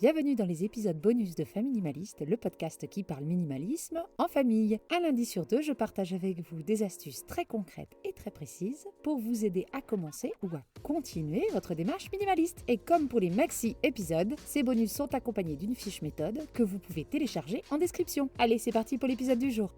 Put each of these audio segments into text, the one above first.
Bienvenue dans les épisodes bonus de Faminimaliste, le podcast qui parle minimalisme en famille. Un lundi sur deux, je partage avec vous des astuces très concrètes et très précises pour vous aider à commencer ou à continuer votre démarche minimaliste. Et comme pour les maxi-épisodes, ces bonus sont accompagnés d'une fiche méthode que vous pouvez télécharger en description. Allez, c'est parti pour l'épisode du jour.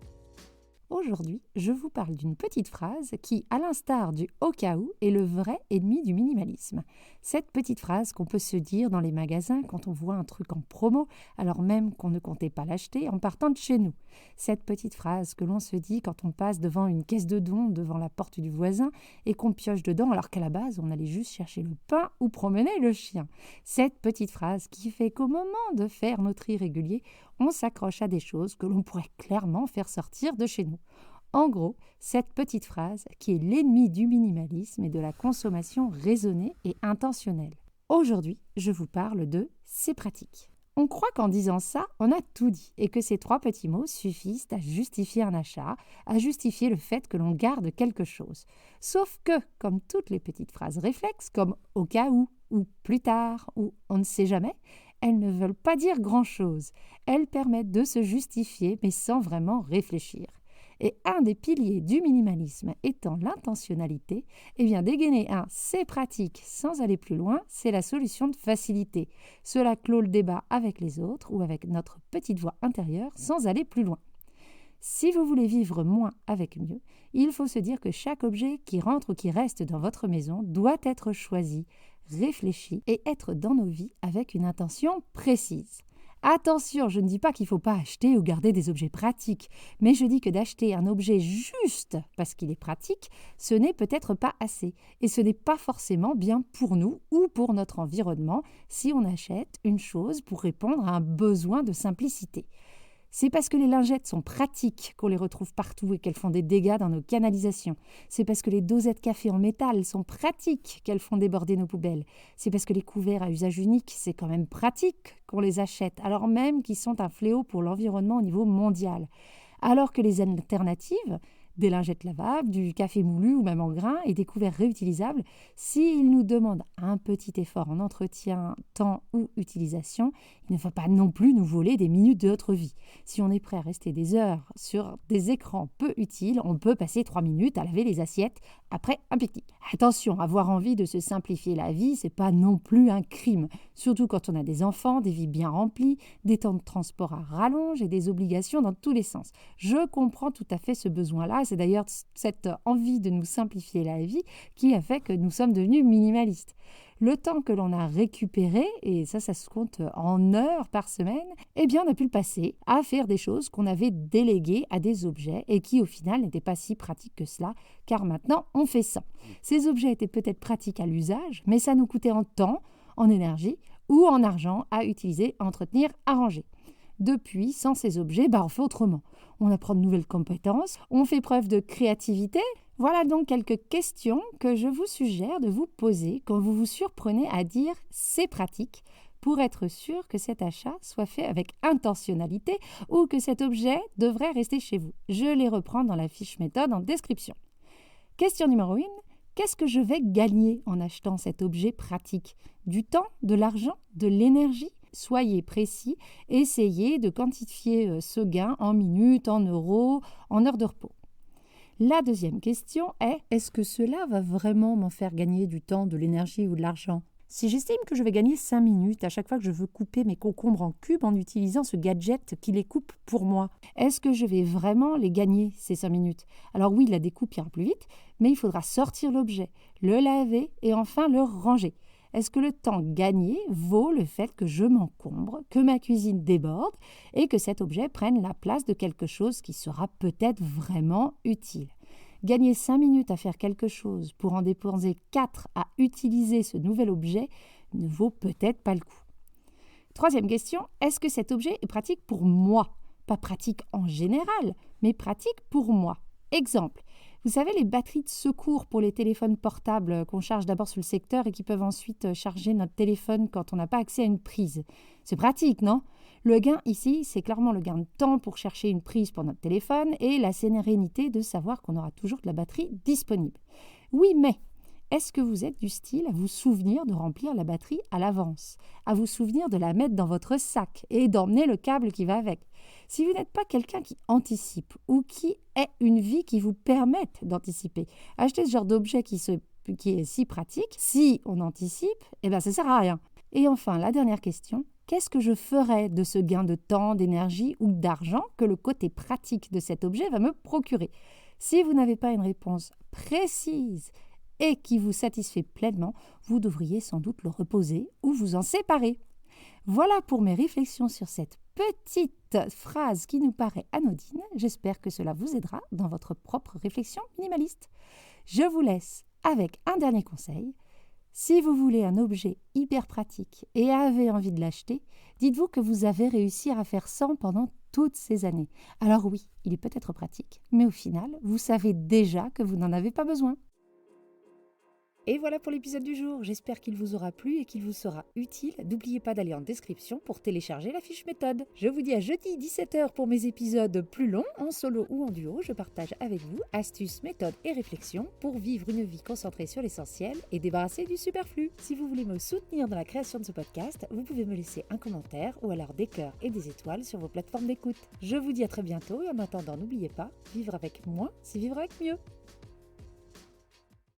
Aujourd'hui, je vous parle d'une petite phrase qui, à l'instar du « au cas où », est le vrai ennemi du minimalisme. Cette petite phrase qu'on peut se dire dans les magasins quand on voit un truc en promo, alors même qu'on ne comptait pas l'acheter en partant de chez nous. Cette petite phrase que l'on se dit quand on passe devant une caisse de dons, devant la porte du voisin, et qu'on pioche dedans alors qu'à la base, on allait juste chercher le pain ou promener le chien. Cette petite phrase qui fait qu'au moment de faire notre tri régulier, on s'accroche à des choses que l'on pourrait clairement faire sortir de chez nous. En gros, cette petite phrase qui est l'ennemi du minimalisme et de la consommation raisonnée et intentionnelle. Aujourd'hui, je vous parle de « c'est pratique ». On croit qu'en disant ça, on a tout dit et que ces trois petits mots suffisent à justifier un achat, à justifier le fait que l'on garde quelque chose. Sauf que, comme toutes les petites phrases réflexes, comme « au cas où » ou « plus tard » ou « on ne sait jamais », elles ne veulent pas dire grand-chose. Elles permettent de se justifier, mais sans vraiment réfléchir. Et un des piliers du minimalisme étant l'intentionnalité, dégainer un « c'est pratique » sans aller plus loin, c'est la solution de facilité. Cela clôt le débat avec les autres ou avec notre petite voix intérieure sans aller plus loin. Si vous voulez vivre moins avec mieux, il faut se dire que chaque objet qui rentre ou qui reste dans votre maison doit être choisi, réfléchi et être dans nos vies avec une intention précise. Attention, je ne dis pas qu'il ne faut pas acheter ou garder des objets pratiques, mais je dis que d'acheter un objet juste parce qu'il est pratique, ce n'est peut-être pas assez. Et ce n'est pas forcément bien pour nous ou pour notre environnement si on achète une chose pour répondre à un besoin de simplicité. C'est parce que les lingettes sont pratiques qu'on les retrouve partout et qu'elles font des dégâts dans nos canalisations. C'est parce que les dosettes café en métal sont pratiques qu'elles font déborder nos poubelles. C'est parce que les couverts à usage unique, c'est quand même pratique qu'on les achète, alors même qu'ils sont un fléau pour l'environnement au niveau mondial. Alors que les alternatives, des lingettes lavables, du café moulu ou même en grains et des couverts réutilisables, s'ils nous demandent un petit effort en entretien, temps ou utilisation, il ne faut pas non plus nous voler des minutes de notre vie. Si on est prêt à rester des heures sur des écrans peu utiles, on peut passer 3 minutes à laver les assiettes après un pique-nique. Attention, avoir envie de se simplifier la vie, c'est pas non plus un crime, surtout quand on a des enfants, des vies bien remplies, des temps de transport à rallonge et des obligations dans tous les sens. Je comprends tout à fait ce besoin-là. C'est d'ailleurs cette envie de nous simplifier la vie qui a fait que nous sommes devenus minimalistes. Le temps que l'on a récupéré, et ça se compte en heures par semaine, on a pu le passer à faire des choses qu'on avait déléguées à des objets et qui au final n'étaient pas si pratiques que cela, car maintenant on fait ça. Ces objets étaient peut-être pratiques à l'usage, mais ça nous coûtait en temps, en énergie ou en argent à utiliser, à entretenir, à ranger. Depuis, sans ces objets, on fait autrement. On apprend de nouvelles compétences, on fait preuve de créativité. Voilà donc quelques questions que je vous suggère de vous poser quand vous vous surprenez à dire « c'est pratique » pour être sûr que cet achat soit fait avec intentionnalité ou que cet objet devrait rester chez vous. Je les reprends dans la fiche méthode en description. Question numéro 1. Qu'est-ce que je vais gagner en achetant cet objet pratique ? Du temps, de l'argent, de l'énergie ? Soyez précis, essayez de quantifier ce gain en minutes, en euros, en heures de repos. La deuxième question est, est-ce que cela va vraiment m'en faire gagner du temps, de l'énergie ou de l'argent ? Si j'estime que je vais gagner 5 minutes à chaque fois que je veux couper mes concombres en cubes en utilisant ce gadget qui les coupe pour moi, est-ce que je vais vraiment les gagner ces 5 minutes ? Alors oui, la découpe ira plus vite, mais il faudra sortir l'objet, le laver et enfin le ranger. Est-ce que le temps gagné vaut le fait que je m'encombre, que ma cuisine déborde et que cet objet prenne la place de quelque chose qui sera peut-être vraiment utile ? Gagner 5 minutes à faire quelque chose pour en dépenser 4 à utiliser ce nouvel objet ne vaut peut-être pas le coup. Troisième question, est-ce que cet objet est pratique pour moi ? Pas pratique en général, mais pratique pour moi. Exemple, vous savez les batteries de secours pour les téléphones portables qu'on charge d'abord sur le secteur et qui peuvent ensuite charger notre téléphone quand on n'a pas accès à une prise. C'est pratique, non ? Le gain ici, c'est clairement le gain de temps pour chercher une prise pour notre téléphone et la sérénité de savoir qu'on aura toujours de la batterie disponible. Oui, mais Est-ce que vous êtes du style à vous souvenir de remplir la batterie à l'avance, à vous souvenir de la mettre dans votre sac et d'emmener le câble qui va avec? Si vous n'êtes pas quelqu'un qui anticipe ou qui ait une vie qui vous permette d'anticiper, acheter ce genre d'objet qui est si pratique, si on anticipe, ça ne sert à rien. Et enfin, la dernière question, qu'est-ce que je ferais de ce gain de temps, d'énergie ou d'argent que le côté pratique de cet objet va me procurer? Si vous n'avez pas une réponse précise et qui vous satisfait pleinement, vous devriez sans doute le reposer ou vous en séparer. Voilà pour mes réflexions sur cette petite phrase qui nous paraît anodine. J'espère que cela vous aidera dans votre propre réflexion minimaliste. Je vous laisse avec un dernier conseil. Si vous voulez un objet hyper pratique et avez envie de l'acheter, dites-vous que vous avez réussi à faire sans pendant toutes ces années. Alors oui, il est peut-être pratique, mais au final, vous savez déjà que vous n'en avez pas besoin. Et voilà pour l'épisode du jour, j'espère qu'il vous aura plu et qu'il vous sera utile. N'oubliez pas d'aller en description pour télécharger la fiche méthode. Je vous dis à jeudi 17h pour mes épisodes plus longs, en solo ou en duo. Je partage avec vous astuces, méthodes et réflexions pour vivre une vie concentrée sur l'essentiel et débarrassée du superflu. Si vous voulez me soutenir dans la création de ce podcast, vous pouvez me laisser un commentaire ou alors des cœurs et des étoiles sur vos plateformes d'écoute. Je vous dis à très bientôt et en attendant, n'oubliez pas, vivre avec moins, c'est vivre avec mieux.